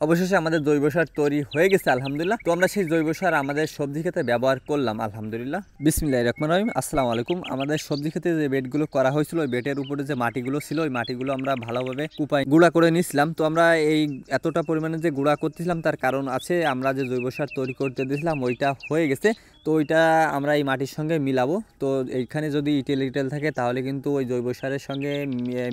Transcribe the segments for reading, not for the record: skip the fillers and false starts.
অবশেষে আমাদের জৈব সার তৈরি হয়ে গেছে আলহামদুলিল্লাহ। তো আমরা সেই জৈব সার আমাদের সবজি ক্ষেতে ব্যবহার করলাম আলহামদুলিল্লাহ। বিসমিল্লাহির রহমানির রহিম। আসসালামু আলাইকুম। আমাদের সবজি ক্ষেতে যে বেডগুলো করা হয়েছিল ওই বেডের উপরে যে মাটিগুলো ছিল ওই মাটিগুলো আমরা ভালোভাবে কুপায় গুঁড়া করে নিয়েছিলাম। তো আমরা এই এতটা পরিমাণে যে গুঁড়া করতেছিলাম তার কারণ আছে, আমরা যে জৈব সার তৈরি করতে দিয়েছিলাম ওইটা হয়ে গেছে। তো ওইটা আমরা এই মাটির সঙ্গে মিলাবো। তো এইখানে যদি ইটেল থাকে তাহলে কিন্তু ওই জৈব সারের সঙ্গে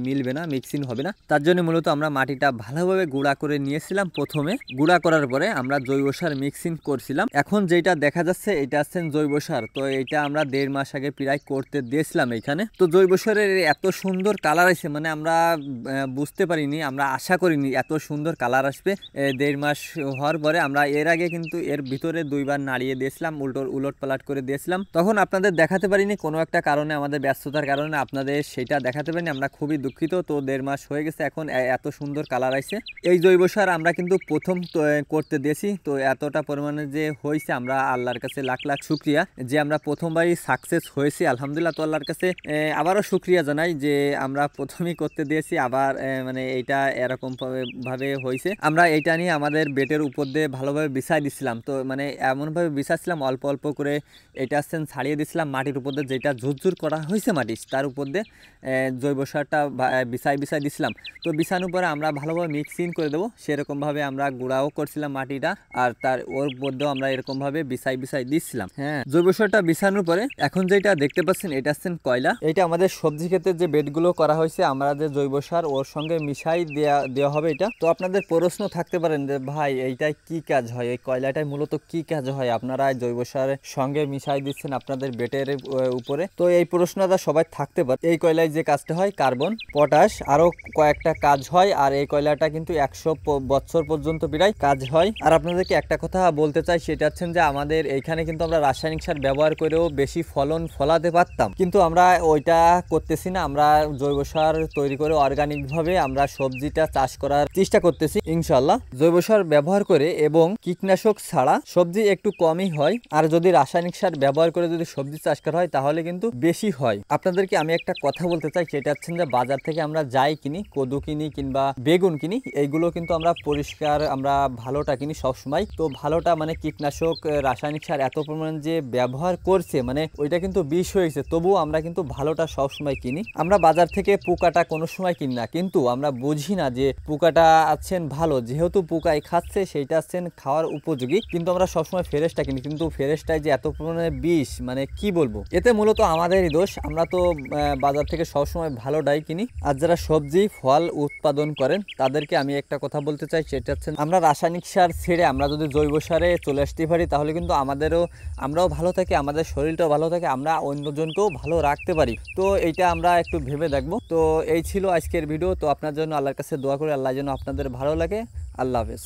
মিলবে না, মিক্সিং হবে না। তার জন্য মূলত আমরা মাটিটা ভালোভাবে গুঁড়া করে নিয়েছিলাম। প্রথমে গুঁড়া করার পরে আমরা জৈব সার মিক্সিং করছিলাম। এখন যেটা দেখা যাচ্ছে এটা হচ্ছে জৈব সার। তো এইটা আমরা 1.5 মাস আগে প্রায় করতে দিয়েছিলাম এইখানে। তো জৈব সারের এত সুন্দর কালার আসে, মানে আমরা বুঝতে পারিনি, আমরা আশা করিনি এত সুন্দর কালার আসবে। 1.5 মাস হওয়ার পরে আমরা এর আগে কিন্তু এর ভিতরে 2 বার নাড়িয়ে দিয়েছিলাম, উলট পালট করে দিয়েছিলাম। তখন আপনাদের দেখাতে পারিনি, কোনো একটা কারণে আমাদের ব্যস্ততার কারণে আপনাদের সেটা দেখাতে পারিনি, আমরা খুবই দুঃখিত। তো 1.5 মাস হয়ে গেছে, এখন এত সুন্দর কালার আসছে। এই জৈব সার আমরা কিন্তু প্রথম করতে দিয়েছি। তো এতটা পরিমাণে যে হয়েছে, আমরা আল্লাহর কাছে লাখ লাখ শুক্রিয়া যে আমরা প্রথমবারই সাকসেস হয়েছি আলহামদুলিল্লাহ। তো আল্লাহর কাছে আবারও শুক্রিয়া জানাই যে আমরা প্রথমেই করতে দিয়েছি, আবার মানে এইটা এরকম ভাবে হয়েছে। আমরা এইটা নিয়ে আমাদের বেটের উপর দিয়ে ভালোভাবে বিছাই দিছিলাম। তো মানে এমনভাবে বিছাচ্ছিলাম অল্প অল্প করে, এটা ছাড়িয়ে দিছিলাম মাটির উপর দিয়ে, যেটা ঝুরঝুর করা হয়েছে মাটি তার উপর দিয়ে জৈব সারটা বিছাই দিছিলাম। তো বিছানোর পরে আমরা ভালোভাবে মিক্সিং করে দেবো, সেরকমভাবে আমরা গুঁড়াও করছিলাম মাটিটা, আর তার ওর মধ্যেও আমরা এরকমভাবে বিছাই দিচ্ছিলাম। হ্যাঁ, জৈব সারটা বিছানোর পরে এখন যেটা দেখতে পাচ্ছেন এটা হচ্ছে কয়লা। এটা আমাদের সবজি ক্ষেতে যে বেডগুলো করা হয়েছে, আমরা যে জৈব সার ওর সঙ্গে মিশাই দেওয়া হবে এটা। তো আপনাদের প্রশ্ন থাকতে পারেন যে ভাই এইটাই কি কাজ হয়, এই কয়লাটাই মূলত কি কাজ হয়, আপনারা জৈব সারের সঙ্গে মিশাই দিচ্ছেন আপনাদের বেটের উপরে। তো এই প্রশ্নটা সবাই থাকতে পারে। এই কয়লায় যে কাজটা হয় কার্বন, পটাশ, আরো কয়েকটা কাজ হয়। আর এই কয়লাটা কিন্তু 100 বছর পর্যন্ত প্রায় কাজ হয়। আর আপনাদেরকে একটা কথা বলতে চাই, সেটা হচ্ছে যে আমাদের এইখানে কিন্তু আমরা রাসায়নিক সার ব্যবহার করেও বেশি ফলন ফলাতে পারতাম, কিন্তু আমরা ওইটা করতেছি না। আমরা জৈব সার তৈরি করে অর্গানিক ভাবে আমরা সবজিটা চাষ করার চেষ্টা করতেছি ইনশাআল্লাহ। জৈব সার ব্যবহার করে এবং কীটনাশক ছাড়া সবজি একটু কমই হয়, আর যদি রাসায়নিক সার ব্যবহার করে যদি সবজি চাষ করা হয় তাহলে কিন্তু বেশি হয়। আপনাদেরকে আমি একটা কথা বলতে চাই, সেটা হচ্ছে যে বাজার থেকে আমরা যাই কিনি, কদু কিনি কিংবা বেগুন কিনি, এইগুলো কিন্তু আমরা পরিষ্কার, আমরা ভালোটা কিনি সবসময়। তো ভালোটা মানে কীটনাশক রাসায়নিক সার এত পরিমাণ যে ব্যবহার করছে, মানে ওইটা কিন্তু বিষ হয়েছে, তবুও আমরা কিন্তু ভালোটা সবসময় কিনি। আমরা বাজার থেকে পোকাটা কোনো সময় কিনি না, কিন্তু আমরা বুঝি না যে পোকাটা আছেন ভালো, যেহেতু পোকায় খাচ্ছে সেইটা আছেন খাওয়ার উপযোগী, কিন্তু আমরা সবসময় ফ্রেশটা কিনি। কিন্তু ফ্রেশটাই যে এত পরিমাণে বিষ, মানে কি বলবো, এতে মূলত আমাদেরই দোষ। আমরা তো বাজার থেকে সবসময় ভালোটাই কিনি। আর যারা সবজি ফল উৎপাদন করেন তাদেরকে আমি একটা কথা বলতে চাই, সেটা হচ্ছে আমরা রাসায়নিক সার ছেড়ে আমরা যদি জৈব সারে চলে আসতে পারি তাহলে কিন্তু আমরাও ভালো থাকি, আমাদের শরীরটাও ভালো থাকে, আমরা অন্যজনকেও ভালো রাখতে পারি। তো এইটা আমরা একটু ভেবে দেখবো। তো এই ছিল আজকের ভিডিও। তো আপনার জন্য আল্লাহর কাছে দোয়া করি, আল্লাহ যেন আপনাদের ভালো লাগে। আল্লাহ হাফেজ।